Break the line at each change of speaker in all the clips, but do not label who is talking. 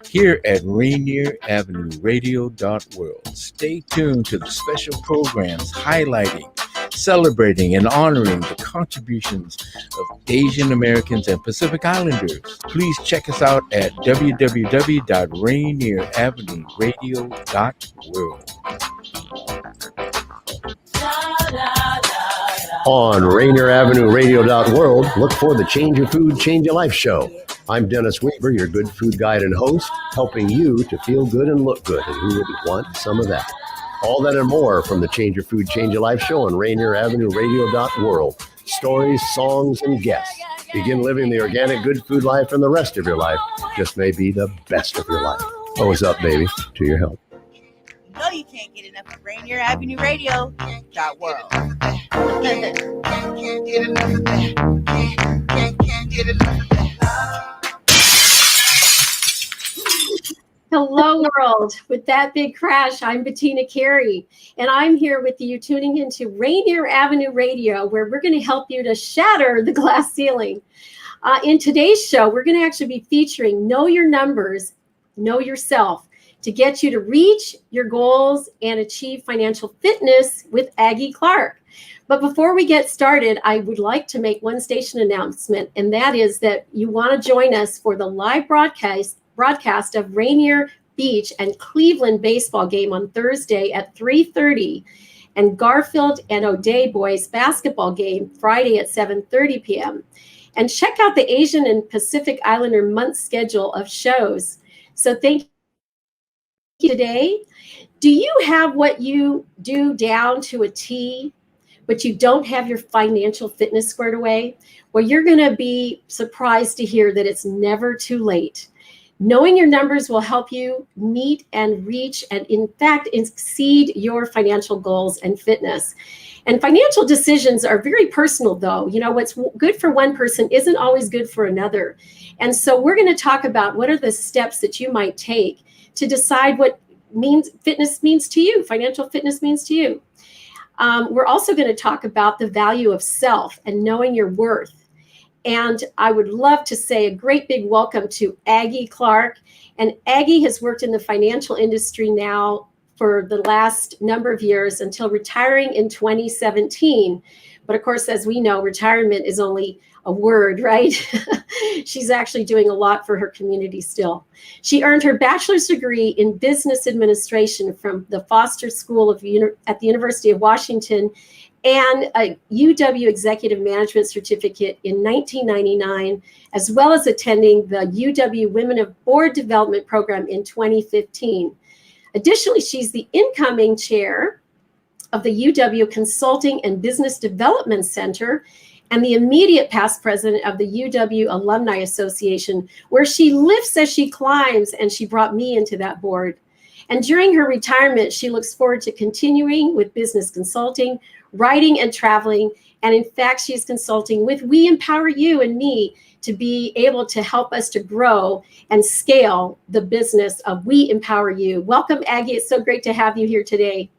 here at Rainier Avenue Radio.world. Stay tuned to the special programs highlighting, celebrating, and honoring the contributions of Asian Americans and Pacific Islanders. Please check us out at www.rainieravenueradio.world.
On Rainier Avenue Radio.world, look for the Change Your Food, Change Your Life show. I'm Dennis Weaver, your good food guide and host, helping you to feel good and look good, and who wouldn't want some of that? All that and more from the Change Your Food, Change Your Life show on Rainier Avenue Radio.world. Stories, songs, and guests. Begin living the organic good food life, and the rest of your life just may be the best of your life. Oh, what's up, baby? To your help.
No, you can't get enough of Rainier Avenue Radio.world.
Hello, world. With that big crash, I'm Bettina Carey, and I'm here with you tuning into Rainier Avenue Radio, where we're going to help you to shatter the glass ceiling. In today's show, we're going to actually be featuring Know Your Numbers, Know Yourself, to get you to reach your goals and achieve financial fitness with Aggie Clark. But before we get started, I would like to make one station announcement, and that is that you want to join us for the live broadcast of Rainier Beach and Cleveland baseball game on Thursday at 3:30, and Garfield and O'Day boys basketball game Friday at 7:30 p.m. And check out the Asian and Pacific Islander month schedule of shows. So thank you. Today, do you have what you do down to a T, but you don't have your financial fitness squared away? Well, you're going to be surprised to hear that it's never too late. Knowing your numbers will help you meet and reach and, in fact, exceed your financial goals and fitness. And financial decisions are very personal, though. You know, what's good for one person isn't always good for another. And so we're going to talk about what are the steps that you might take to decide what fitness means to you, financial fitness means to you. We're also going to talk about the value of self and knowing your worth. And I would love to say a great big welcome to Aggie Clark. And Aggie has worked in the financial industry now for the last number of years until retiring in 2017. But of course, as we know, retirement is only a word, right? She's actually doing a lot for her community still. She earned her bachelor's degree in business administration from the Foster School at the University of Washington, and a UW Executive Management Certificate in 1999, as well as attending the UW Women of Board Development Program in 2015. Additionally, she's the incoming chair of the UW Consulting and Business Development Center and the immediate past president of the UW Alumni Association, where she lifts as she climbs, and she brought me into that board. And during her retirement, she looks forward to continuing with business consulting, writing, and traveling. And in fact, she's consulting with We Empower You and me to be able to help us to grow and scale the business of We Empower You. Welcome, Aggie. It's so great to have you here today.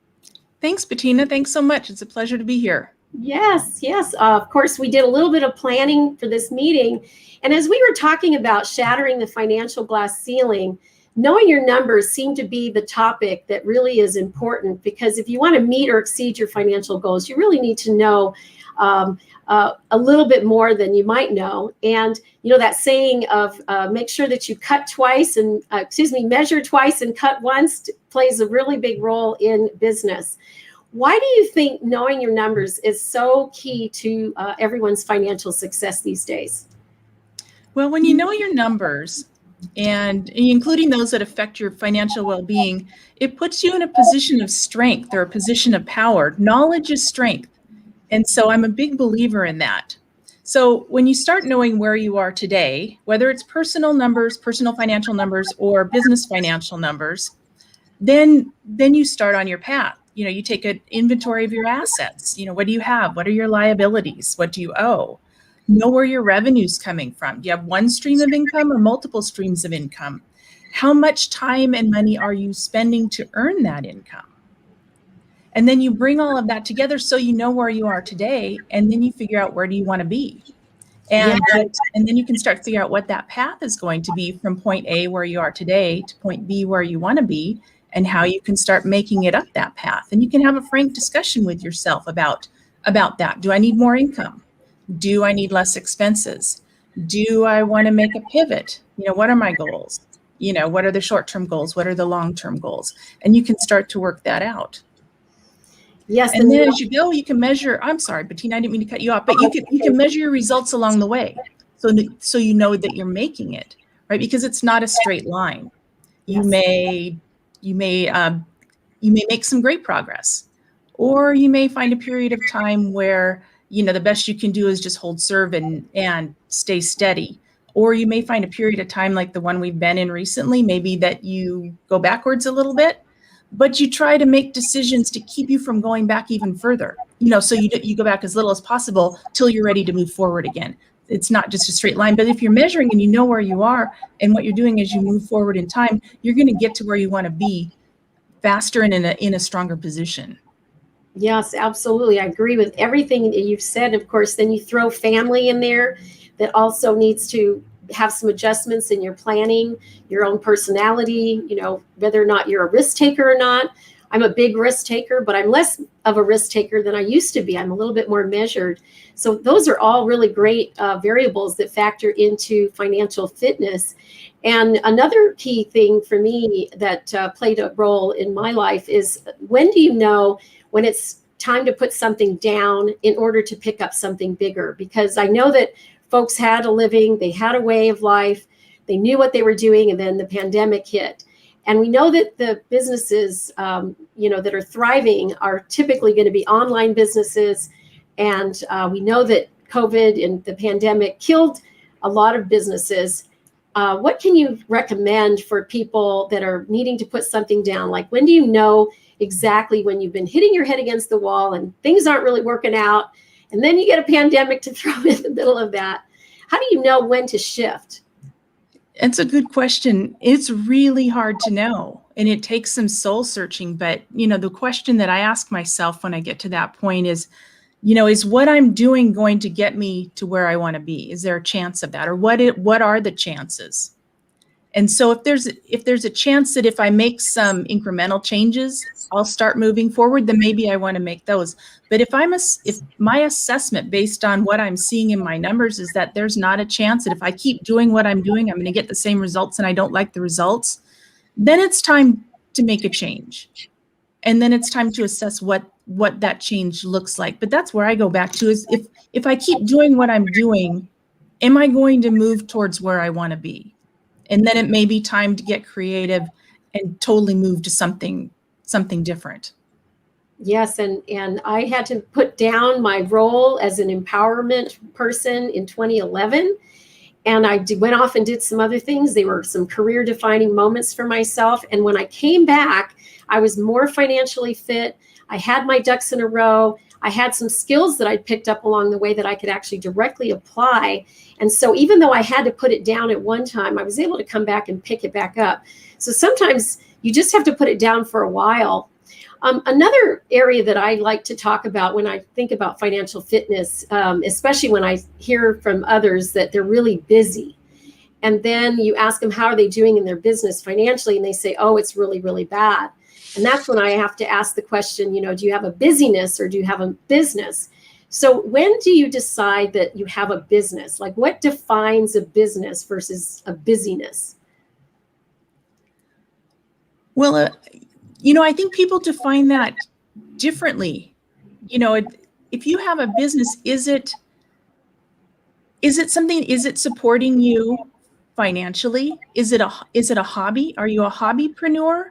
Thanks, Bettina. Thanks so much. It's a pleasure to be here.
Yes. Of course, we did a little bit of planning for this meeting. And as we were talking about shattering the financial glass ceiling, knowing your numbers seemed to be the topic that really is important, because if you want to meet or exceed your financial goals, you really need to know a little bit more than you might know. And, you know, that saying of make sure that you measure twice and cut once plays a really big role in business. Why do you think knowing your numbers is so key to everyone's financial success these days?
Well, when you know your numbers, and including those that affect your financial well-being, it puts you in a position of strength or a position of power. Knowledge is strength. And so I'm a big believer in that. So when you start knowing where you are today, whether it's personal numbers, personal financial numbers, or business financial numbers, then you start on your path. You know, you take an inventory of your assets. You know, what do you have? What are your liabilities? What do you owe? Know where your revenue's coming from. Do you have one stream of income or multiple streams of income? How much time and money are you spending to earn that income? And then you bring all of that together so you know where you are today, and then you figure out where do you want to be. And, and then you can start to figure out what that path is going to be from point A, where you are today, to point B, where you want to be, and how you can start making it up that path. And you can have a frank discussion with yourself about that. Do I need more income? Do I need less expenses? Do I want to make a pivot? What are my goals? What are the short-term goals? What are the long-term goals? And you can start to work that out.
Yes.
And then as you go, you can measure, I'm sorry, Bettina, I didn't mean to cut you off, but you can measure your results along the way. So you know that you're making it, right? Because it's not a straight line. You may make some great progress, or you may find a period of time where, the best you can do is just hold serve and stay steady. Or you may find a period of time like the one we've been in recently, maybe that you go backwards a little bit, but you try to make decisions to keep you from going back even further, so you go back as little as possible till you're ready to move forward again. It's not just a straight line, but if you're measuring and you know where you are and what you're doing as you move forward in time, you're going to get to where you want to be faster and in a stronger position.
Yes, absolutely. I agree with everything that you've said. Of course, then you throw family in there that also needs to have some adjustments in your planning, your own personality, whether or not you're a risk taker or not. I'm a big risk taker, but I'm less of a risk taker than I used to be. I'm a little bit more measured. So those are all really great variables that factor into financial fitness. And another key thing for me that played a role in my life is, when do you know when it's time to put something down in order to pick up something bigger? Because I know that folks had a living, they had a way of life, they knew what they were doing, and then the pandemic hit. And we know that the businesses, that are thriving are typically going to be online businesses. And we know that COVID and the pandemic killed a lot of businesses. What can you recommend for people that are needing to put something down? Like, when do you know exactly when you've been hitting your head against the wall and things aren't really working out, and then you get a pandemic to throw in the middle of that? How do you know when to shift?
It's a good question. It's really hard to know, and it takes some soul searching. But, the question that I ask myself when I get to that point is, is what I'm doing going to get me to where I want to be? Is there a chance of that? Or what are the chances? And so if there's a chance that if I make some incremental changes, I'll start moving forward, then maybe I want to make those. But if my assessment based on what I'm seeing in my numbers is that there's not a chance that if I keep doing what I'm doing, I'm going to get the same results and I don't like the results, then it's time to make a change. And then it's time to assess what that change looks like. But that's where I go back to, is if I keep doing what I'm doing, am I going to move towards where I want to be? And then it may be time to get creative and totally move to something different.
Yes, and I had to put down my role as an empowerment person in 2011. And I went off and did some other things. They were some career defining moments for myself. And when I came back, I was more financially fit. I had my ducks in a row. I had some skills that I picked up along the way that I could actually directly apply. And so even though I had to put it down at one time, I was able to come back and pick it back up. So sometimes you just have to put it down for a while. Another area that I like to talk about when I think about financial fitness, especially when I hear from others that they're really busy. And then you ask them, how are they doing in their business financially? And they say, oh, it's really, really bad. And that's when I have to ask the question, do you have a busyness or do you have a business? So when do you decide that you have a business? Like, what defines a business versus a busyness?
Well, I think people define that differently. If you have a business, is it supporting you financially? Is it a hobby? Are you a hobbypreneur?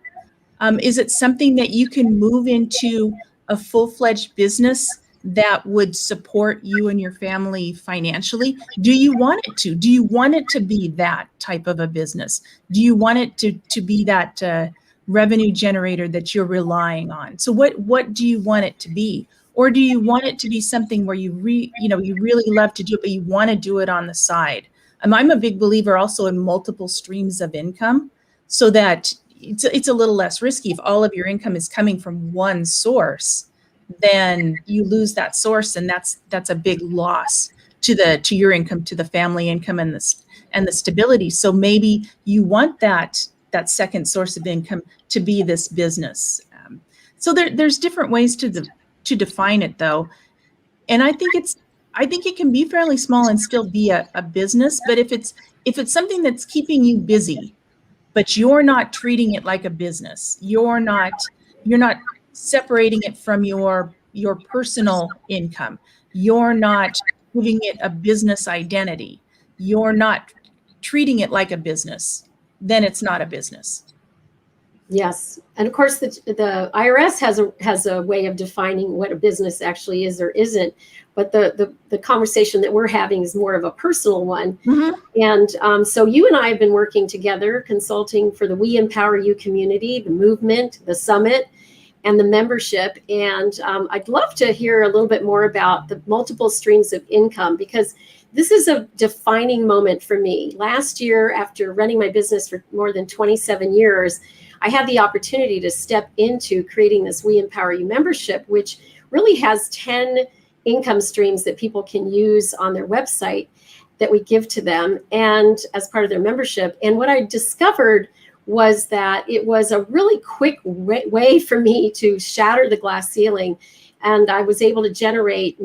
Is it something that you can move into a full-fledged business that would support you and your family financially? Do you want it to? Do you want it to be that type of a business? Do you want it to be that revenue generator that you're relying on? So what do you want it to be? Or do you want it to be something where you really love to do it, but you want to do it on the side? I'm a big believer also in multiple streams of income, so that it's a little less risky. If all of your income is coming from one source, then you lose that source, and that's a big loss to your income, to the family income and the stability. So maybe you want that second source of income to be this business. So there's different ways to define it, though, and I think it can be fairly small and still be a business. But if it's something that's keeping you busy, but you're not treating it like a business, you're not separating it from your personal income, you're not giving it a business identity, you're not treating it like a business, then it's not a business.
Yes, and of course the IRS has a way of defining what a business actually is or isn't. But the conversation that we're having is more of a personal one. Mm-hmm. And so you and I have been working together, consulting for the We Empower You community, the movement, the summit, and the membership. And I'd love to hear a little bit more about the multiple streams of income, because this is a defining moment for me. Last year, after running my business for more than 27 years, I had the opportunity to step into creating this We Empower You membership, which really has 10 income streams that people can use on their website that we give to them and as part of their membership. And what I discovered was that it was a really quick way for me to shatter the glass ceiling. And I was able to generate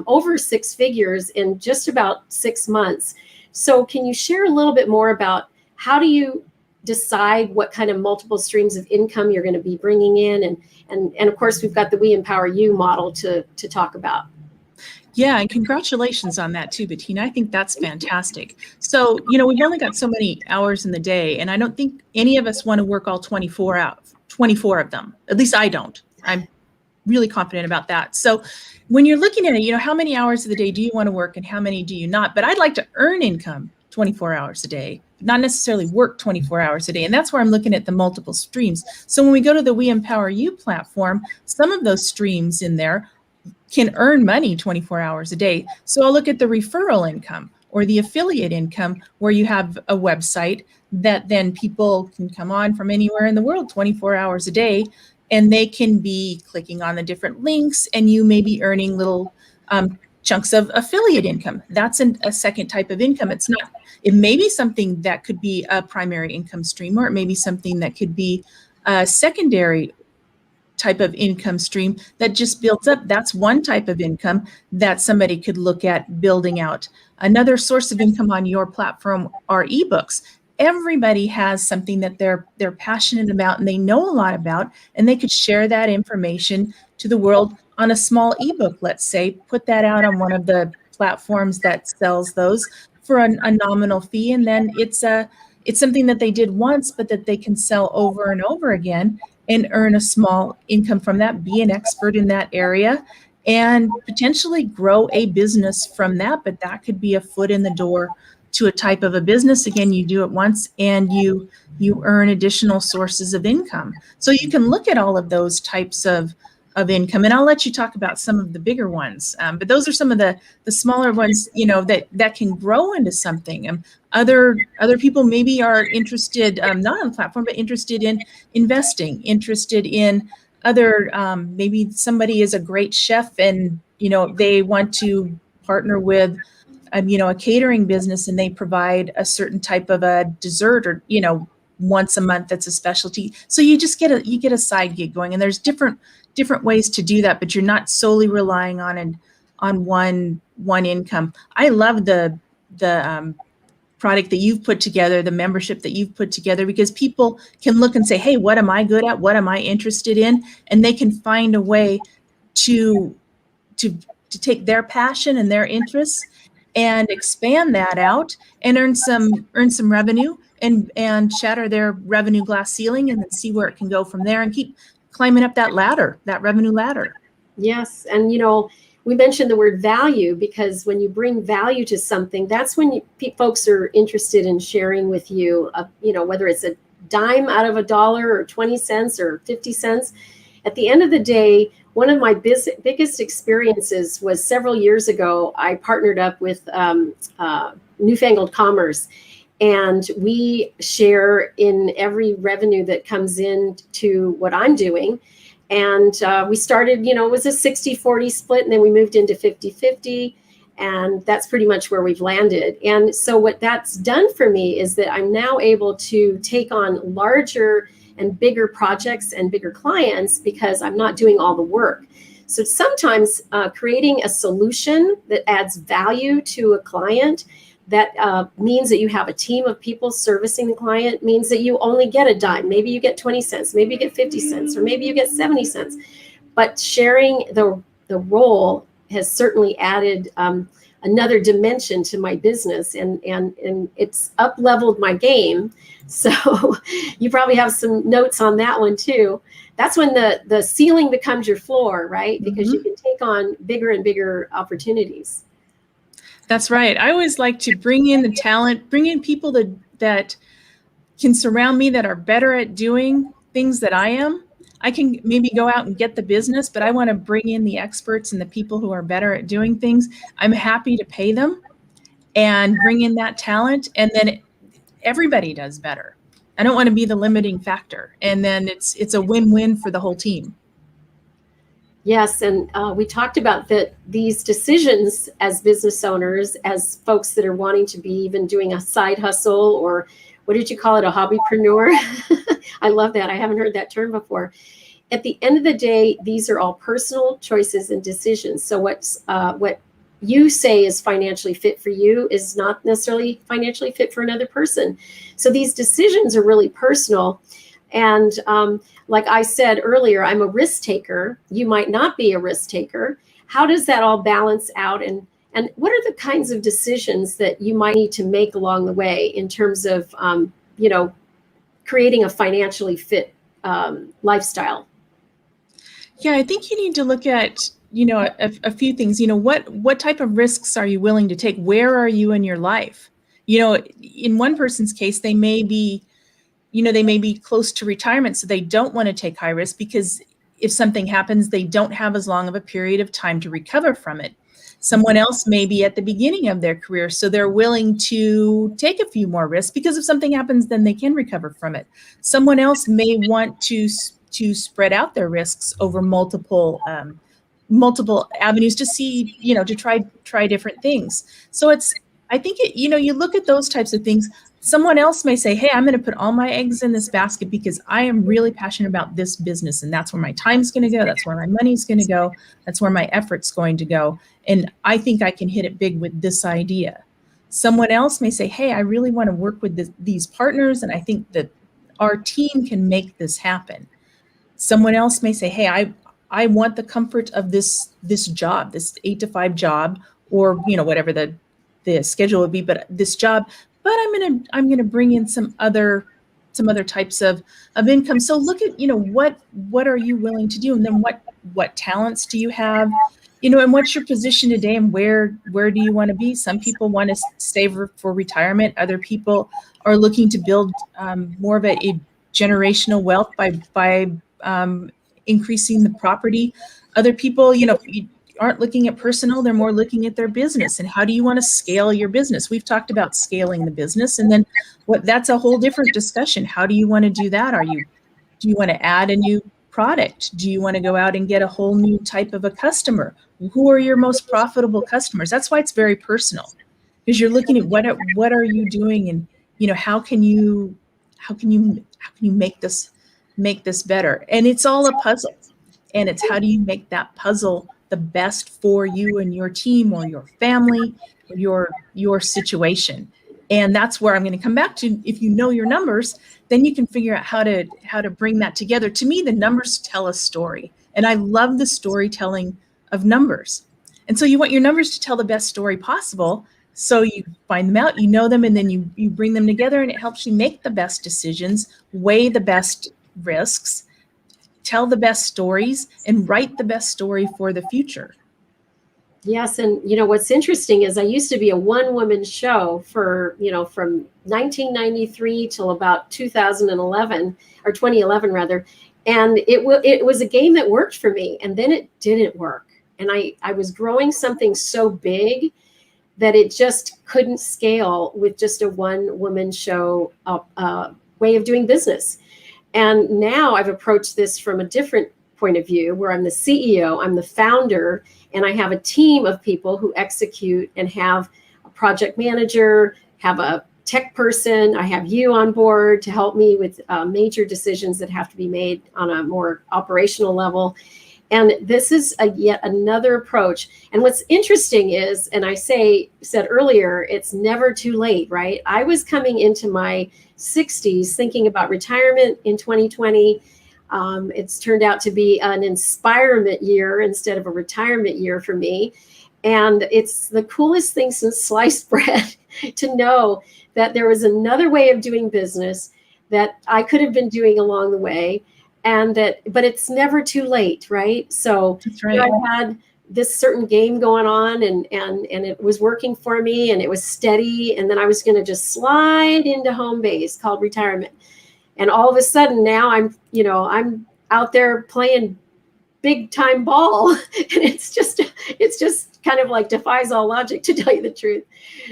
over 6 figures in just about 6 months. So can you share a little bit more about how do you decide what kind of multiple streams of income you're going to be bringing in? And of course, we've got the We Empower You model to talk about.
Yeah, and congratulations on that too, Bettina. I think that's fantastic. So, we've only got so many hours in the day, and I don't think any of us want to work all 24 of them. At least I don't. I'm really confident about that. So when you're looking at it, how many hours of the day do you want to work and how many do you not? But I'd like to earn income 24 hours a day, not necessarily work 24 hours a day. And that's where I'm looking at the multiple streams. So when we go to the We Empower You platform, some of those streams in there can earn money 24 hours a day. So I'll look at the referral income or the affiliate income, where you have a website that then people can come on from anywhere in the world 24 hours a day, and they can be clicking on the different links, and you may be earning little chunks of affiliate income. That's a second type of income. It may be something that could be a primary income stream, or it may be something that could be a secondary type of income stream that just builds up. That's one type of income that somebody could look at building out. Another source of income on your platform are ebooks. Everybody has something that they're passionate about and they know a lot about, and they could share that information to the world on a small ebook, let's say, put that out on one of the platforms that sells those for a nominal fee. And then it's something that they did once, but that they can sell over and over again and earn a small income from that, be an expert in that area, and potentially grow a business from that. But that could be a foot in the door to a type of a business. Again, you do it once and you earn additional sources of income. So you can look at all of those types of income, and I'll let you talk about some of the bigger ones. But those are some of the smaller ones, that can grow into something. Other people maybe are interested, not on the platform, but interested in investing, interested in other, maybe somebody is a great chef and, they want to partner with, a catering business, and they provide a certain type of a dessert or, once a month that's a specialty. So you just get a side gig going, and there's different ways to do that, but you're not solely relying on one income. I love the product that you've put together, the membership that you've put together, because people can look and say, hey, what am I good at? What am I interested in? And they can find a way to take their passion and their interests and expand that out and earn some revenue and shatter their revenue glass ceiling, and then see where it can go from there and keep climbing up that revenue ladder.
Yes. And, we mentioned the word value, because when you bring value to something, that's when folks are interested in sharing with you, whether it's a dime out of $1 or 20 cents or 50 cents. At the end of the day, one of my biggest experiences was several years ago. I partnered up with Newfangled Commerce, and we share in every revenue that comes in to what I'm doing. And we started, it was a 60-40 split, and then we moved into 50-50. And that's pretty much where we've landed. And so what that's done for me is that I'm now able to take on larger and bigger projects and bigger clients because I'm not doing all the work. So sometimes creating a solution that adds value to a client, that means that you have a team of people servicing the client, means that you only get a dime. Maybe you get 20 cents, maybe you get 50 cents, or maybe you get 70 cents. But sharing the role has certainly added another dimension to my business, and it's up-leveled my game. So you probably have some notes on that one too. That's when the ceiling becomes your floor, right? Because you can take on bigger and bigger opportunities.
That's right. I always like to bring in the talent, bring in people that can surround me, that are better at doing things that I am. I can maybe go out and get the business, but I want to bring in the experts and the people who are better at doing things. I'm happy to pay them and bring in that talent, and then everybody does better. I don't want to be the limiting factor, and then it's a win-win for the whole team.
Yes, and we talked about that these decisions as business owners, as folks that are wanting to be even doing a side hustle, or what did you call it, a hobbypreneur? I love that. I haven't heard that term before. At the end of the day, these are all personal choices and decisions. So what you say is financially fit for you is not necessarily financially fit for another person. So these decisions are really personal. And like I said earlier, I'm a risk taker. You might not be a risk taker. How does that all balance out? And what are the kinds of decisions that you might need to make along the way in terms of, creating a financially fit lifestyle?
Yeah, I think you need to look at, a few things. What type of risks are you willing to take? Where are you in your life? In one person's case, they may be close to retirement, so they don't want to take high risk because if something happens, they don't have as long of a period of time to recover from it. Someone else may be at the beginning of their career, so they're willing to take a few more risks because if something happens, then they can recover from it. Someone else may want to spread out their risks over multiple avenues to see, to try different things. So I think you look at those types of things. Someone else may say, hey, I'm going to put all my eggs in this basket because I am really passionate about this business, and that's where my time's going to go. That's where my money's going to go. That's where my effort's going to go. And I think I can hit it big with this idea. Someone else may say, hey, I really want to work with these partners, and I think that our team can make this happen. Someone else may say, hey, I want the comfort of this job, this 8 to 5 job, or whatever the schedule would be, but this job. But I'm gonna bring in some other types of income. So look at what are you willing to do, and then what talents do you have, and what's your position today, and where do you want to be? Some people want to save for retirement. Other people are looking to build more of a generational wealth by increasing the property. Other people, aren't looking at personal, they're more looking at their business and how do you want to scale your business. We've talked about scaling the business, and then that's a whole different discussion. How do you want to do that? Do you want to add a new product? Do you want to go out and get a whole new type of a customer? Who are your most profitable customers? That's why it's very personal, because you're looking at what are you doing, and how can you make this better? And it's all a puzzle, and it's how do you make that puzzle the best for you and your team or your family, or your situation. And that's where I'm going to come back to. If you know your numbers, then you can figure out how to bring that together. To me, the numbers tell a story, and I love the storytelling of numbers. And so you want your numbers to tell the best story possible. So you find them out, you know them, and then you bring them together, and it helps you make the best decisions, weigh the best risks, tell the best stories, and write the best story for the future.
Yes, and what's interesting is I used to be a one-woman show for from 1993 till about 2011 or 2011 rather, and it was a game that worked for me, and then it didn't work, and I was growing something so big that it just couldn't scale with just a one-woman show way of doing business. And now I've approached this from a different point of view, where I'm the CEO, I'm the founder, and I have a team of people who execute and have a project manager, have a tech person. I have you on board to help me with major decisions that have to be made on a more operational level. And this is yet another approach. And what's interesting is, and I said earlier, it's never too late, right? I was coming into my 60s thinking about retirement in 2020. It's turned out to be an inspirement year instead of a retirement year for me. And it's the coolest thing since sliced bread to know that there was another way of doing business that I could have been doing along the way. But it's never too late, right? So
That's right.
I had this certain game going on and it was working for me and it was steady. And then I was going to just slide into home base called retirement. And all of a sudden now I'm out there playing big time ball. And it's just kind of like defies all logic, to tell you the truth.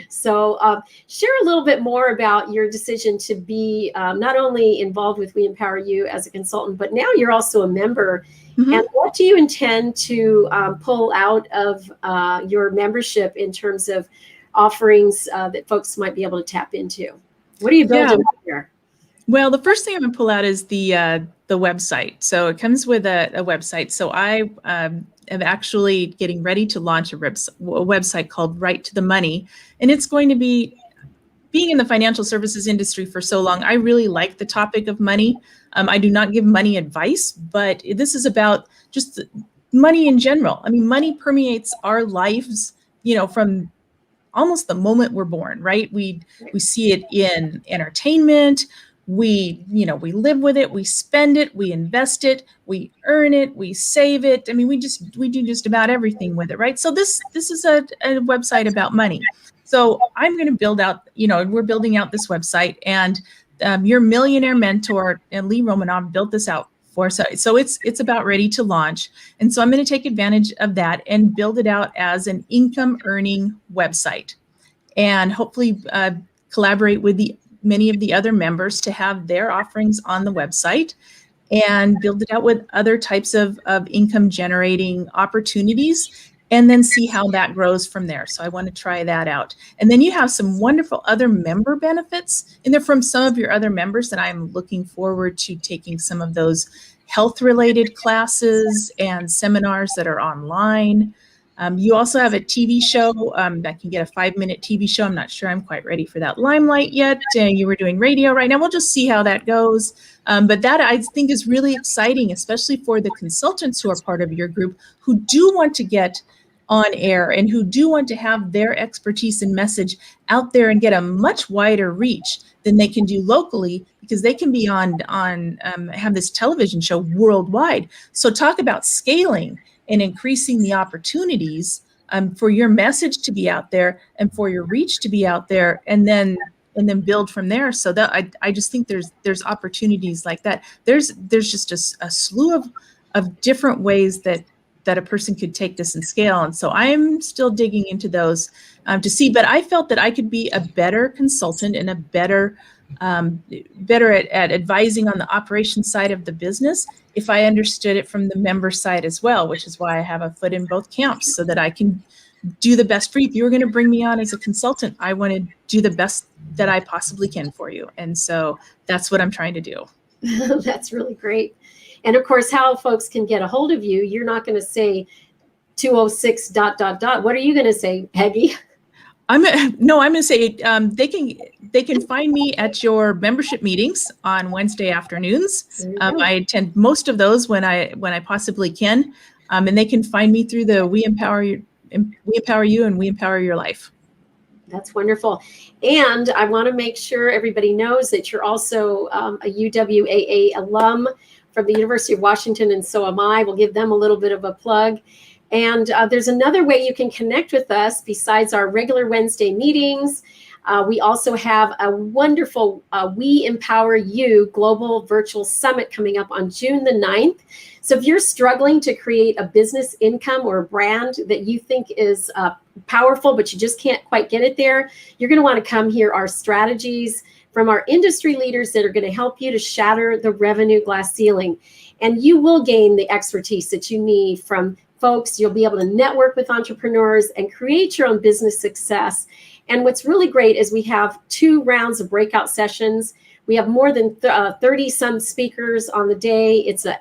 So share a little bit more about your decision to be not only involved with We Empower You as a consultant, but now you're also a member. Mm-hmm. And what do you intend to pull out of your membership in terms of offerings that folks might be able to tap into? What are you building here?
Well, the first thing I'm going to pull out is the website. So it comes with a website. So I am actually getting ready to launch a website called Right to the Money. And it's going to be, being in the financial services industry for so long, I really like the topic of money. I do not give money advice, but this is about just money in general. I mean, money permeates our lives, from almost the moment we're born, right? We see it in entertainment. We live with it, we spend it, we invest it, we earn it, we save it. I mean, we do just about everything with it, right? So this is a website about money. So I'm going to build out, we're building out this website, and your millionaire mentor and Lee Romanov built this out for us. So it's about ready to launch. And so I'm going to take advantage of that and build it out as an income earning website, and hopefully collaborate with many of the other members to have their offerings on the website, and build it out with other types of income generating opportunities, and then see how that grows from there. So I want to try that out. And then you have some wonderful other member benefits in there from some of your other members that I'm looking forward to taking some of those health related classes and seminars that are online. You also have a TV show that can get a 5-minute TV show. I'm not sure I'm quite ready for that limelight yet. You were doing radio right now. We'll just see how that goes. But that I think is really exciting, especially for the consultants who are part of your group who do want to get on air and who do want to have their expertise and message out there and get a much wider reach than they can do locally, because they can be have this television show worldwide. So talk about scaling and increasing the opportunities for your message to be out there and for your reach to be out there, and then build from there. So that I just think there's opportunities like that. There's just a slew of different ways that a person could take this and scale. And so I'm still digging into those to see, but I felt that I could be a better consultant and a better at advising on the operations side of the business if I understood it from the member side as well, which is why I have a foot in both camps, so that I can do the best for you. If you were going to bring me on as a consultant, I want to do the best that I possibly can for you. And so that's what I'm trying to do.
That's really great. And of course, how folks can get a hold of you, you're not going to say 206 ... What are you going to say, Aggie?
I'm going to say they can find me at your membership meetings on Wednesday afternoons. I attend most of those when I possibly can, and they can find me through the We Empower You and We Empower Your Life.
That's wonderful. And I want to make sure everybody knows that you're also a UWAA alum from the University of Washington, and so am I. We'll give them a little bit of a plug. And there's another way you can connect with us besides our regular Wednesday meetings. We also have a wonderful We Empower You Global Virtual Summit coming up on June the 9th. So if you're struggling to create a business income or a brand that you think is powerful, but you just can't quite get it there, you're going to want to come hear our strategies from our industry leaders that are going to help you to shatter the revenue glass ceiling. And you will gain the expertise that you need from folks. You'll be able to network with entrepreneurs and create your own business success. And what's really great is we have 2 rounds of breakout sessions. We have more than 30 some speakers on the day. It's a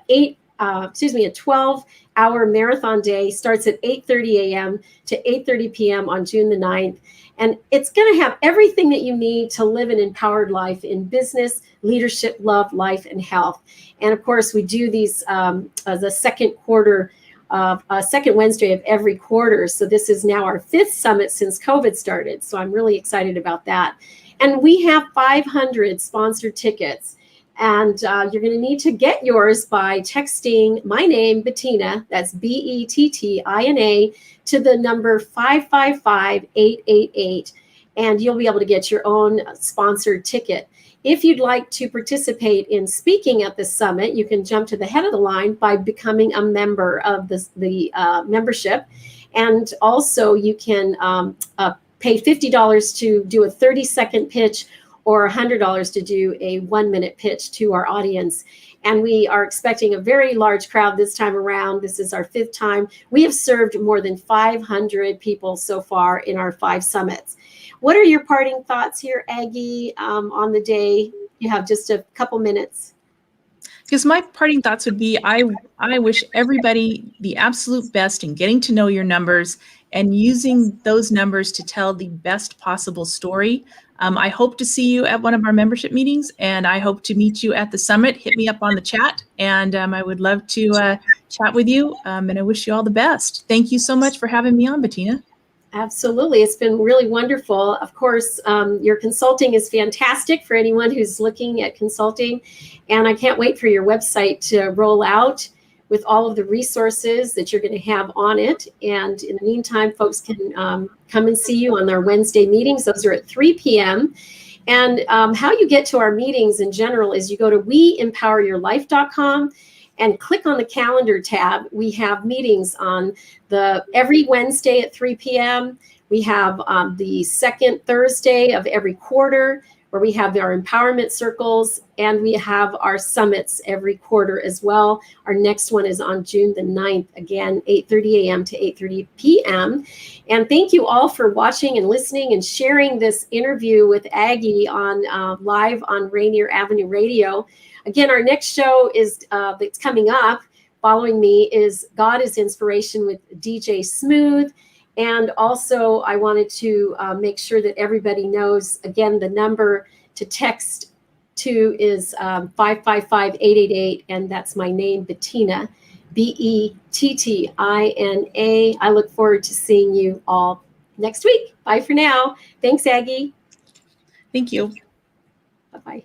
12-hour marathon day. Starts at 8:30 a.m. to 8:30 p.m. on June the 9th. And it's going to have everything that you need to live an empowered life in business, leadership, love, life, and health. And of course, we do these the second Wednesday of every quarter. So this is now our 5th summit since COVID started. So I'm really excited about that. And we have 500 sponsored tickets. And you're going to need to get yours by texting my name, Bettina, that's Bettina, to the number 555-888. And you'll be able to get your own sponsored ticket. If you'd like to participate in speaking at the summit, you can jump to the head of the line by becoming a member of the membership. And also you can pay $50 to do a 30-second pitch or $100 to do a 1-minute pitch to our audience. And we are expecting a very large crowd this time around. This is our 5th time. We have served more than 500 people so far in our 5 summits. What are your parting thoughts here, Aggie, on the day? You have just a couple minutes.
Because my parting thoughts would be, I wish everybody the absolute best in getting to know your numbers and using those numbers to tell the best possible story. I hope to see you at one of our membership meetings, and I hope to meet you at the summit. Hit me up on the chat, and I would love to chat with you, and I wish you all the best. Thank you so much for having me on, Bettina.
Absolutely. It's been really wonderful. Of course, your consulting is fantastic for anyone who's looking at consulting, and I can't wait for your website to roll out with all of the resources that you're going to have on it. And in the meantime, folks can come and see you on their Wednesday meetings. Those are at 3 p.m. And how you get to our meetings in general is you go to weempoweryourlife.com and click on the calendar tab. We have meetings on every Wednesday at 3 p.m. We have the second Thursday of every quarter, where we have our empowerment circles, and we have our summits every quarter as well. Our next one is on June the 9th, again, 8:30 a.m. to 8:30 p.m. And thank you all for watching and listening and sharing this interview with Aggie on live on Rainier Avenue Radio. Again, our next show is that's coming up following me is God is Inspiration with DJ Smooth. And also, I wanted to make sure that everybody knows, again, the number to text to is 555-888, and that's my name, Bettina, Bettina. I look forward to seeing you all next week. Bye for now. Thanks, Aggie.
Thank you.
Bye-bye.